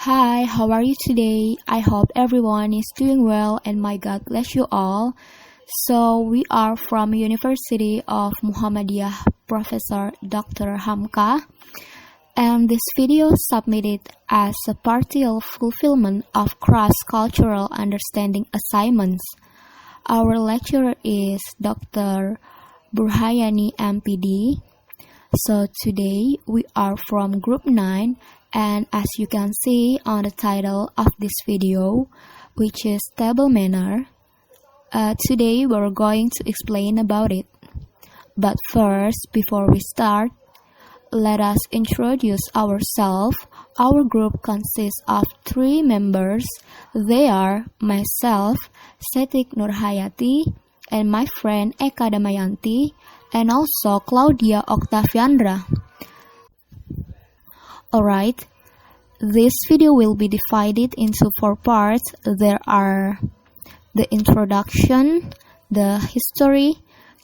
Hi, how are you today? I hope everyone is doing well and my God bless you all. So we are from University of Muhammadiyah Professor Dr. UHAMKA, and this video submitted as a partial fulfillment of cross-cultural understanding assignments. Our lecturer is Dr. Burhayani M.Pd. So today we are from group 9, and as you can see on the title of this video, which is table manner, today we're going to explain about it. But first, before we start, let us introduce ourselves. Our group consists of 3 members. They are myself, Setik Nur Hayati, and my friend Eka Damayanti, and also Claudia Octaviandra. Alright, this video will be divided into 4 parts. There are the introduction, the history,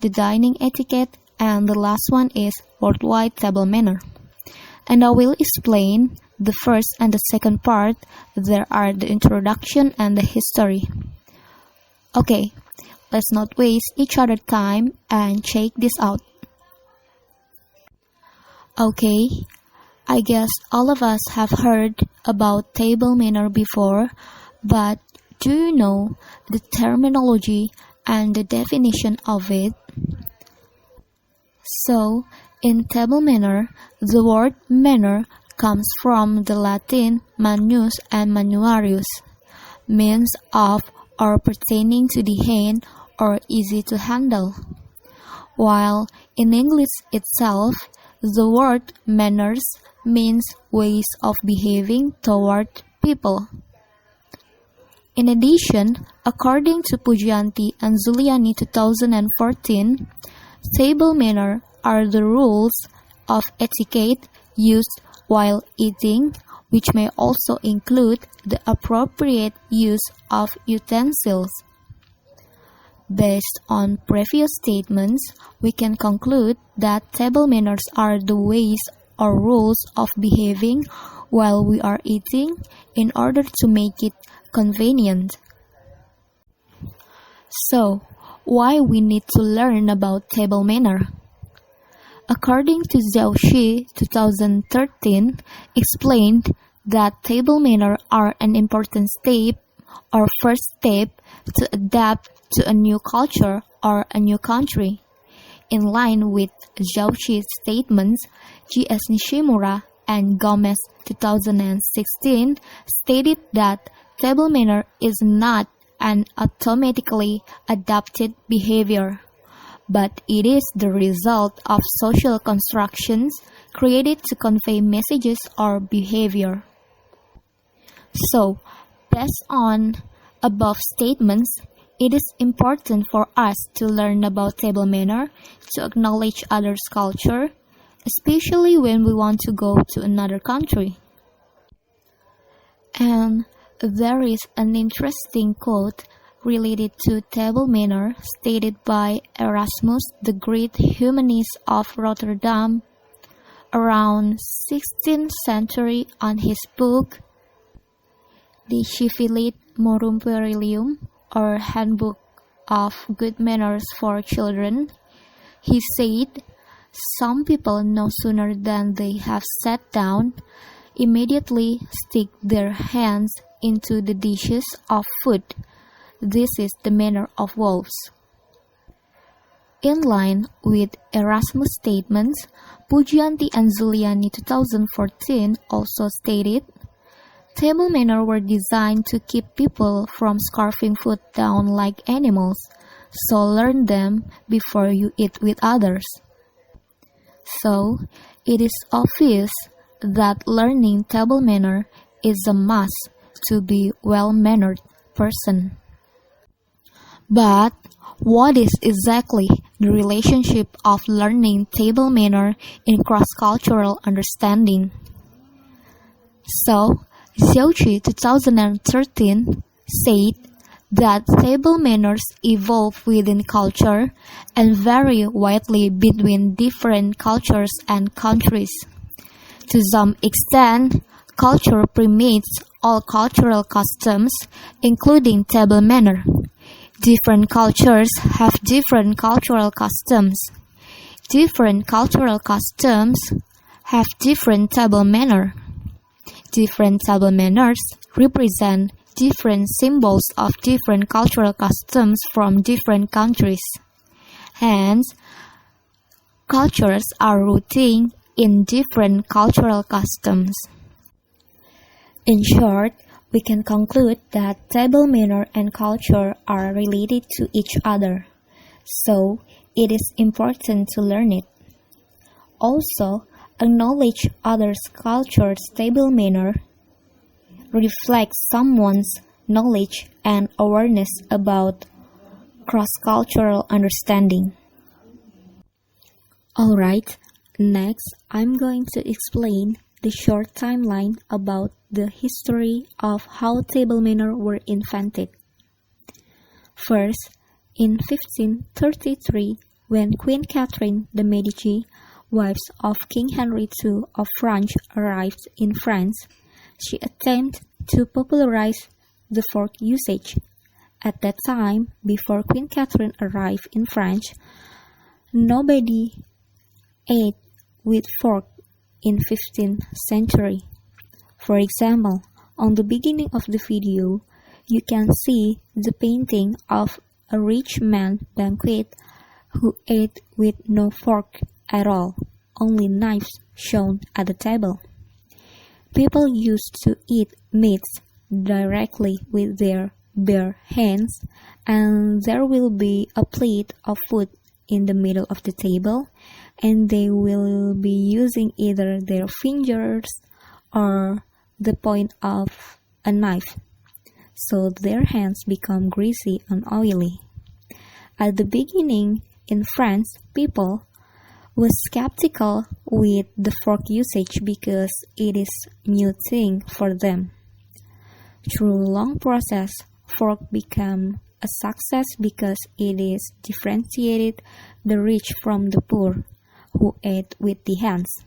the dining etiquette, and the last one is worldwide table manner. And I will explain the first and the second part. There are the introduction and the history. Okay, let's not waste each other's time and check this out. Okay, I guess all of us have heard about table manner before, but do you know the terminology and the definition of it? So, in table manner, the word manner comes from the Latin manus and manuarius, means of or pertaining to the hand or easy to handle. While in English itself, the word manners means ways of behaving toward people. In addition, according to Pujayanti and Zuliani 2014, table manner are the rules of etiquette used while eating, which may also include the appropriate use of utensils. Based on previous statements, we can conclude that table manners are the ways or rules of behaving while we are eating in order to make it convenient. So, why we need to learn about table manner? According to Zhao 2013, explained that table manner are an important step or first step to adapt to a new culture or a new country. In line with Zhao statements, G.S. Nishimura and Gomez 2016 stated that table manner is not an automatically adapted behavior, but it is the result of social constructions created to convey messages or behavior. So, based on above statements, it is important for us to learn about table manner, to acknowledge others' culture, especially when we want to go to another country. And there is an interesting quote related to table manner stated by Erasmus, the great humanist of Rotterdam, around 16th century on his book De Civitate Morum Perilium, or Handbook of Good Manners for Children. He said, "Some people no sooner than they have sat down, immediately stick their hands into the dishes of food. This is the manner of wolves." In line with Erasmus' statements, Pujayanti and Zuliani 2014 also stated, "Table manner were designed to keep people from scarfing food down like animals, so learn them before you eat with others." So, it is obvious that learning table manner is a must to be well-mannered person. But what is exactly the relationship of learning table manner in cross-cultural understanding? So, Zhao 2013 said that table manners evolve within culture and vary widely between different cultures and countries. To some extent, culture primates all cultural customs, including table manner. Different cultures have different cultural customs. Different cultural customs have different table manner. Different table manners represent different symbols of different cultural customs from different countries. Hence, cultures are rooted in different cultural customs. In short, we can conclude that table manner and culture are related to each other, so it is important to learn it. Also, acknowledge others' culture's table manner reflects someone's knowledge and awareness about cross-cultural understanding. Alright, next I'm going to explain the short timeline about the history of how table manners were invented. First, in 1533, when Queen Catherine de' Medici, wife of King Henry II of France, arrived in France, she attempted to popularize the fork usage. At that time, before Queen Catherine arrived in France, nobody ate with fork in 15th century. For example, on the beginning of the video, you can see the painting of a rich man banquet who ate with no fork at all, only knives shown at the table. People used to eat meats directly with their bare hands, and there will be a plate of food in the middle of the table, and they will be using either their fingers or the point of a knife, so their hands become greasy and oily. At the beginning, in France, people were skeptical with the fork usage because it is a new thing for them. Through long process, fork became a success because it is differentiated the rich from the poor, who ate with the hands.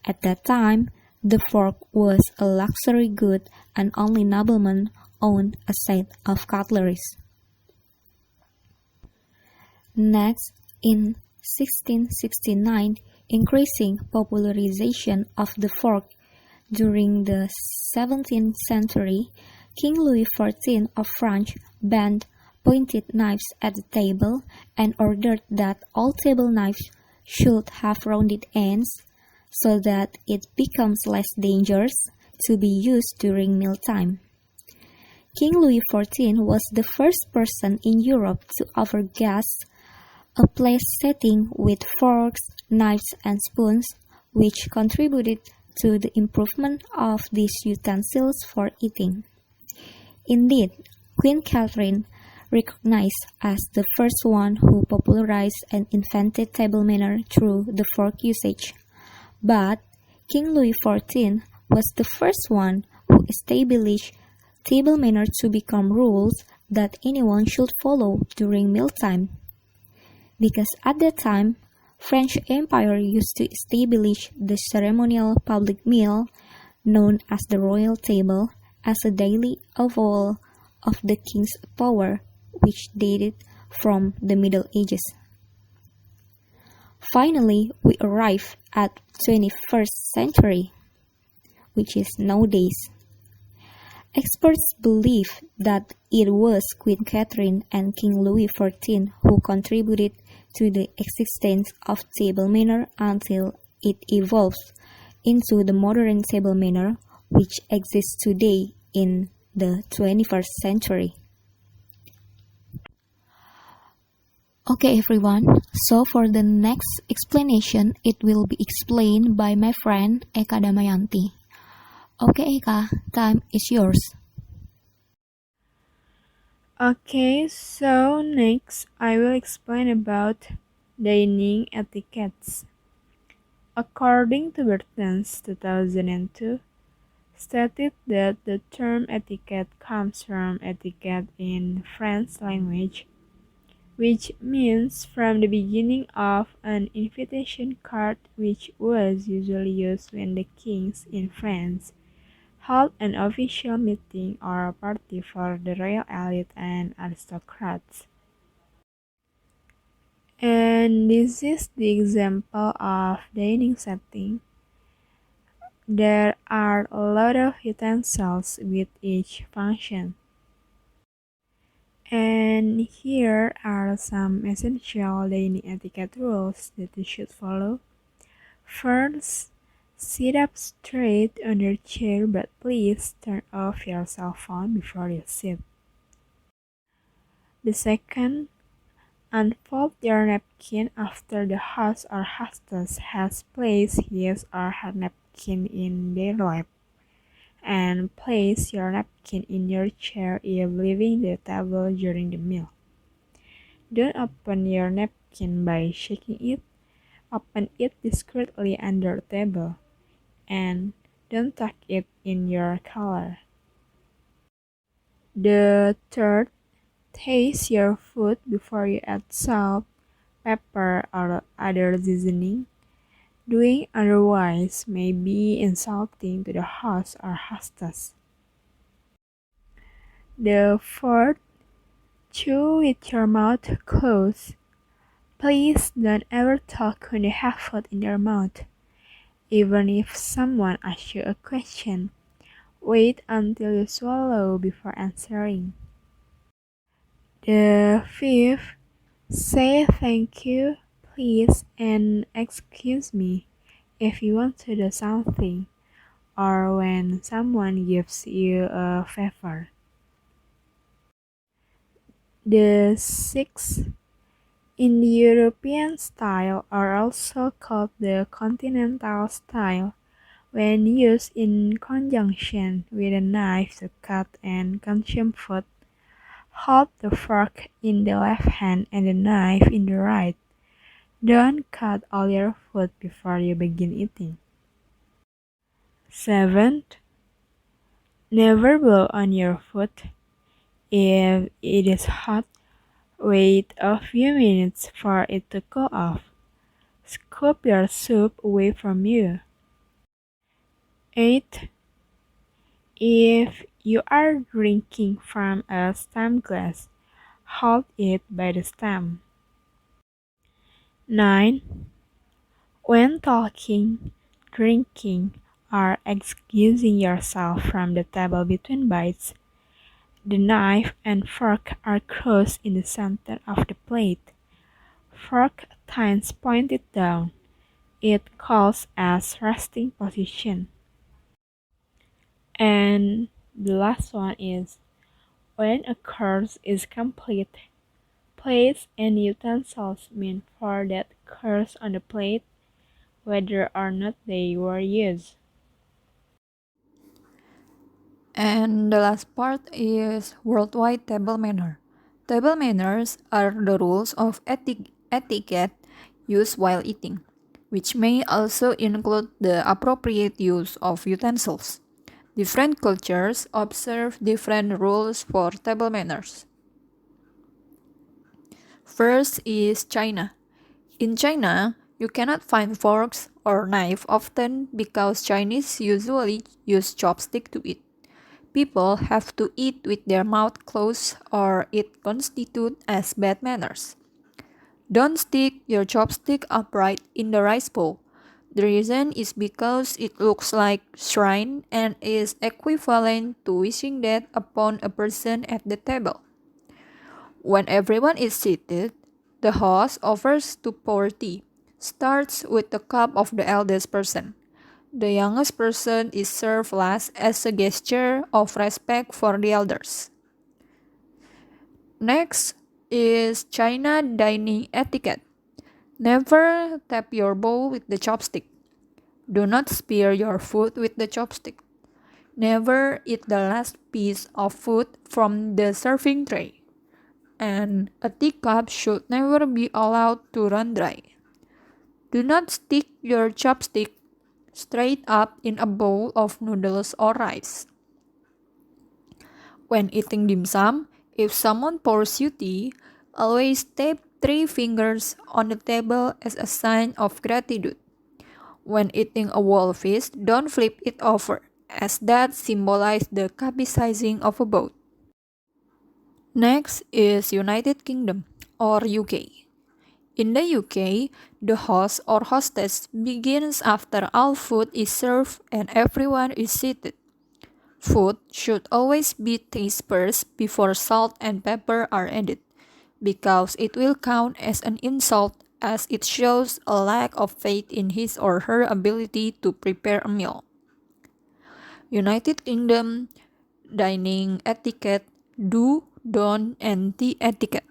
At that time, the fork was a luxury good and only noblemen owned a set of cutlery. Next, in 1669, increasing popularization of the fork during the 17th century, King Louis XIV of France banned pointed knives at the table and ordered that all table knives should have rounded ends so that it becomes less dangerous to be used during mealtime. King Louis XIV was the first person in Europe to offer guests a place setting with forks, knives, and spoons, which contributed to the improvement of these utensils for eating. Indeed, Queen Catherine, recognized as the first one who popularized and invented table manner through the fork usage. But King Louis XIV was the first one who established table manner to become rules that anyone should follow during mealtime. Because at that time, French Empire used to establish the ceremonial public meal, known as the royal table, as a daily avowal of the king's power, which dated from the Middle Ages. Finally, we arrive at 21st century, which is nowadays. Experts believe that it was Queen Catherine and King Louis XIV who contributed to the existence of table manner until it evolved into the modern table manner which exists today in the 21st century. Okay everyone, so for the next explanation, it will be explained by my friend Eka Damayanti. Okay Eka, time is yours. Okay, so next I will explain about dining etiquettes. According to Bertens 2002, stated that the term etiquette comes from etiquette in French language, which means from the beginning of an invitation card which was usually used when the kings in France hold an official meeting or a party for the royal elite and aristocrats. And this is the example of dining setting. There are a lot of utensils with each function. And here are some essential dining etiquette rules that you should follow. First, sit up straight on your chair, but please turn off your cell phone before you sit. The second, unfold your napkin after the host or hostess has placed his or her napkin in their lap, and place your napkin in your chair if leaving the table during the meal. Don't open your napkin by shaking it. Open it discreetly under the table, and don't tuck it in your collar. The third, taste your food before you add salt, pepper, or other seasoning. Doing otherwise may be insulting to the host or hostess. The fourth, chew with your mouth closed. Please don't ever talk when you have food in your mouth. Even if someone asks you a question, wait until you swallow before answering. The fifth, say thank you, please, and excuse me if you want to do something, or when someone gives you a favor. The sixth, in the European style, or also called the continental style, when used in conjunction with a knife to cut and consume food, hold the fork in the left hand and the knife in the right. Don't cut all your food before you begin eating. Seventh, never blow on your food. If it is hot, wait a few minutes for it to cool off. Scoop your soup away from you. 8. If you are drinking from a stem glass, hold it by the stem. 9. When talking, drinking, or excusing yourself from the table between bites, the knife and fork are crossed in the center of the plate. Fork tines pointed down. It calls as resting position. And the last one is, when a course is complete, place any utensils meant for that course on the plate, whether or not they were used. And the last part is worldwide table manner. Table manners are the rules of etiquette used while eating, which may also include the appropriate use of utensils. Different cultures observe different rules for table manners. First is China. In China, you cannot find forks or knife often because Chinese usually use chopstick to eat. People have to eat with their mouth closed or it constitutes as bad manners. Don't stick your chopstick upright in the rice bowl. The reason is because it looks like shrine and is equivalent to wishing death upon a person at the table. When everyone is seated, the host offers to pour tea. Starts with the cup of the eldest person. The youngest person is served last as a gesture of respect for the elders. Next is China dining etiquette. Never tap your bowl with the chopstick. Do not spear your food with the chopstick. Never eat the last piece of food from the serving tray. And a teacup should never be allowed to run dry. Do not stick your chopstick straight up in a bowl of noodles or rice. When eating dim sum, if someone pours you tea, always tap 3 fingers on the table as a sign of gratitude. When eating a whole fish, don't flip it over. as that symbolize the capsizing of a boat. Next is United Kingdom or UK. In the UK, the host or hostess begins after all food is served and everyone is seated. Food should always be tasted first before salt and pepper are added, because it will count as an insult as it shows a lack of faith in his or her ability to prepare a meal. United Kingdom dining etiquette: do, don't, and tea etiquette.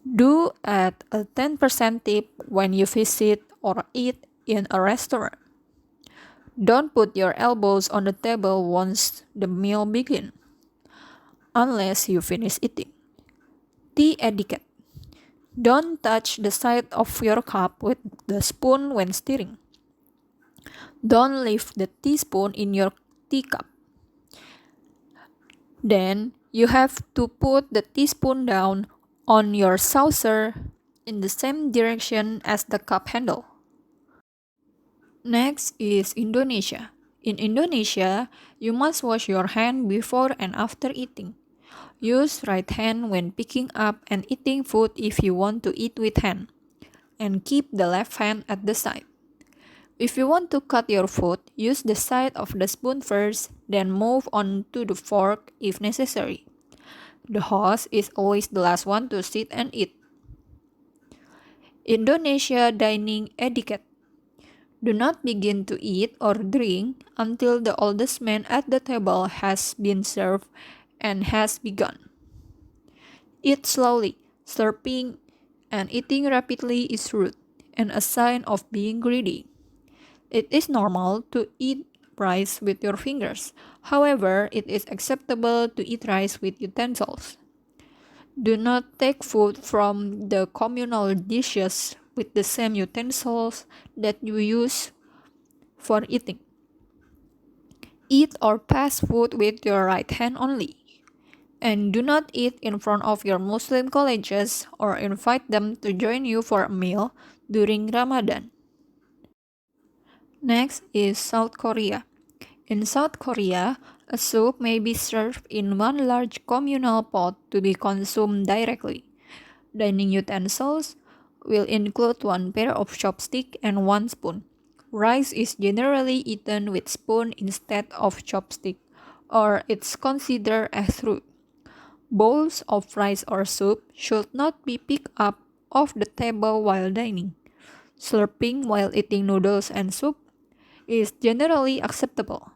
Do add a 10% tip when you visit or eat in a restaurant. Don't put your elbows on the table once the meal begins, unless you finish eating. Tea etiquette: don't touch the side of your cup with the spoon when stirring. Don't leave the teaspoon in your teacup. Then you have to put the teaspoon down on your saucer in the same direction as the cup handle. Next is Indonesia. In Indonesia, you must wash your hand before and after eating. Use right hand when picking up and eating food if you want to eat with hand, and keep the left hand at the side. If you want to cut your food, use the side of the spoon first, then move on to the fork if necessary. The host is always the last one to sit and eat. Indonesia dining etiquette: do not begin to eat or drink until the oldest man at the table has been served and has begun. Eat slowly. Slurping and eating rapidly is rude and a sign of being greedy. It is normal to eat rice with your fingers. However, it is acceptable to eat rice with utensils. Do not take food from the communal dishes with the same utensils that you use for eating. Eat or pass food with your right hand only. And do not eat in front of your Muslim colleagues or invite them to join you for a meal during Ramadan. Next is South Korea. In South Korea, a soup may be served in one large communal pot to be consumed directly. Dining utensils will include one pair of chopsticks and one spoon. Rice is generally eaten with spoon instead of chopstick, or it's considered as rude. Bowls of rice or soup should not be picked up off the table while dining. Slurping while eating noodles and soup is generally acceptable,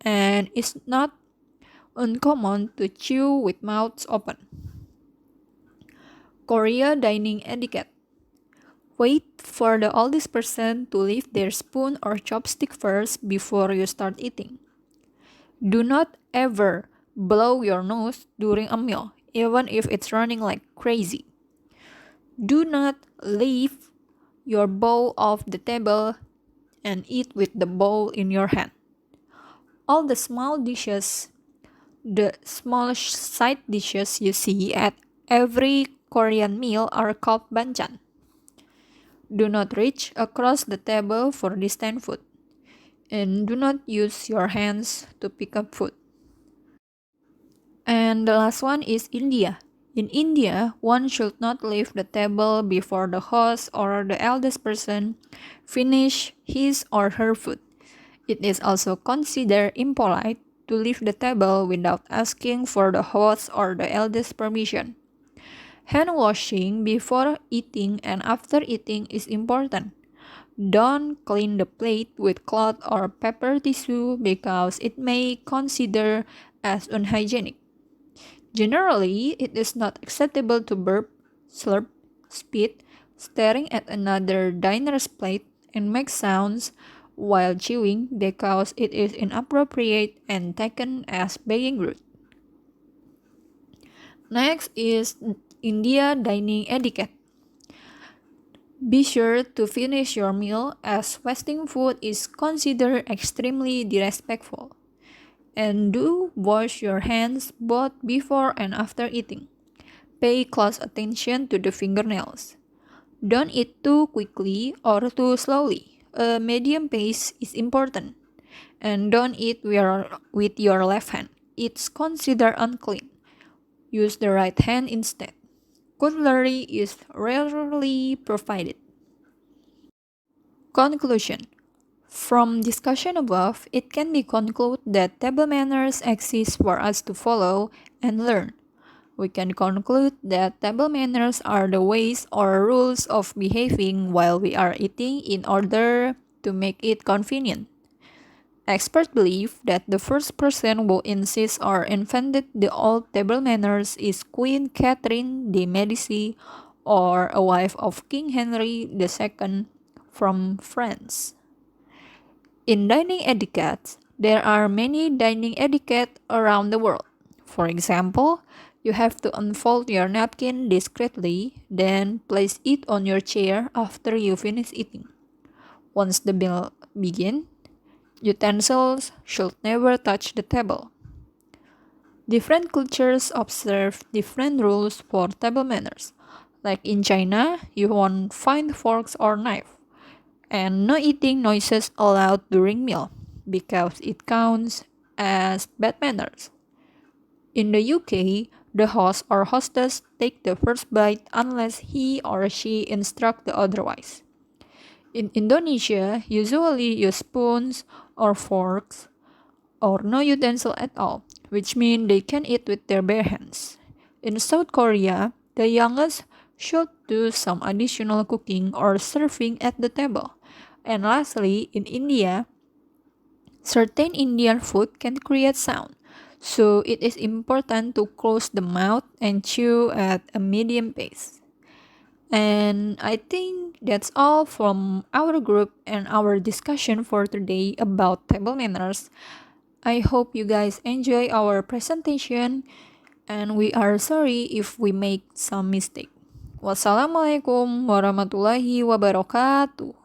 and it's not uncommon to chew with mouths open. Korea dining etiquette: wait for the oldest person to lift their spoon or chopstick first before you start eating. Do not ever blow your nose during a meal, even if it's running like crazy. Do not leave your bowl off the table and eat with the bowl in your hand. All the small dishes, the small side dishes you see at every Korean meal are called banchan. Do not reach across the table for distant food, and do not use your hands to pick up food. And the last one is India. In India, one should not leave the table before the host or the eldest person finish his or her food. It is also considered impolite to leave the table without asking for the host or the eldest permission. Hand washing before eating and after eating is important. Don't clean the plate with cloth or paper tissue because it may considered as unhygienic. Generally, it is not acceptable to burp, slurp, spit, staring at another diner's plate, and make sounds while chewing because it is inappropriate and taken as being rude. Next is India dining etiquette. Be sure to finish your meal as wasting food is considered extremely disrespectful. And do wash your hands both before and after eating. Pay close attention to the fingernails. Don't eat too quickly or too slowly. A medium pace is important. And don't eat with your left hand. It's considered unclean. Use the right hand instead. Cutlery is rarely provided. Conclusion. From discussion above, it can be concluded that table manners exist for us to follow and learn. We can conclude that table manners are the ways or rules of behaving while we are eating in order to make it convenient. Experts believe that the first person who insist or invented the old table manners is Queen Catherine de' Medici, or a wife of King Henry II from France. In dining etiquette, there are many dining etiquette around the world. For example, you have to unfold your napkin discreetly, then place it on your chair after you finish eating. Once the meal begins, utensils should never touch the table. Different cultures observe different rules for table manners. Like in China, you won't find forks or knife, and no eating noises allowed during meal because it counts as bad manners. In the UK, the host or hostess take the first bite unless he or she instruct the otherwise. In Indonesia, usually use spoons or forks or no utensil at all, which means they can eat with their bare hands. In South Korea, the youngest should do some additional cooking or serving at the table. And lastly, in India, certain Indian food can create sound, so it is important to close the mouth and chew at a medium pace. And I think that's all from our group and our discussion for today about table manners. I hope you guys enjoy our presentation, and we are sorry if we make some mistake. Wassalamualaikum warahmatullahi wabarakatuh.